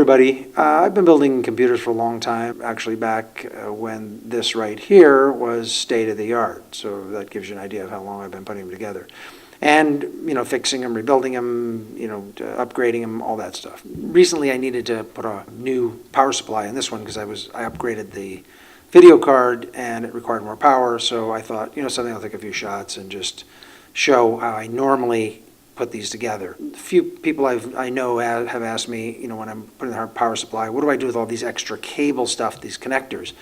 everybody. I've been building computers for a long time, actually back when this right here was state-of-the-art. So that gives you an idea of how long I've been putting them together. And, fixing them, rebuilding them, upgrading them, all that stuff. Recently I needed to put a new power supply in this one because I upgraded the video card and it required more power. So I thought, something I'll take a few shots and just show how I normally put these together. A few people I know have asked me, when I'm putting the power supply, what do I do with all these extra cable stuff, these connectors?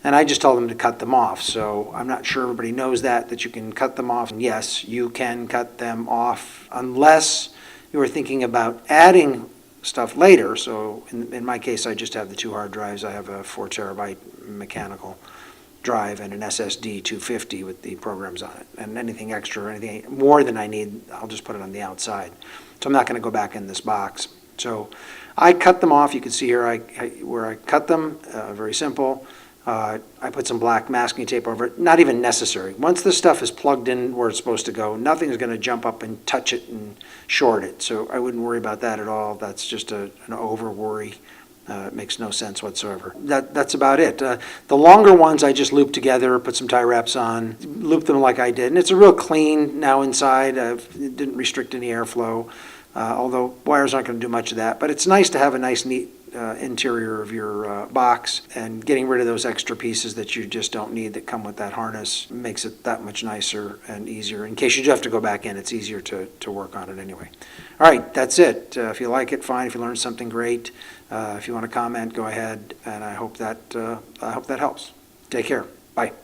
And I just told them to cut them off. So I'm not sure everybody knows that you can cut them off. And yes, you can cut them off unless you are thinking about adding stuff later. So in my case, I just have the two hard drives. I have a 4 terabyte mechanical drive and an SSD 250 with the programs on it. And anything extra or anything more than I need, I'll just put it on the outside. So I'm not going to go back in this box. So I cut them off. You can see here where I cut them, very simple. I put some black masking tape over it, not even necessary. Once the stuff is plugged in where it's supposed to go, nothing's going to jump up and touch it and short it. So I wouldn't worry about that at all. That's just an over worry. It makes no sense whatsoever. That's about it. The longer ones I just loop together, put some tie wraps on, loop them like I did. And it's a real clean now inside. It didn't restrict any airflow, although wires aren't going to do much of that. But it's nice to have a nice, neat interior of your box, and getting rid of those extra pieces that you just don't need that come with that harness makes it that much nicer and easier. In case you do have to go back in, it's easier to work on it anyway. All right, that's it. If you like it, fine. If you learned something, great. If you want to comment, go ahead, and I hope that helps. Take care. Bye.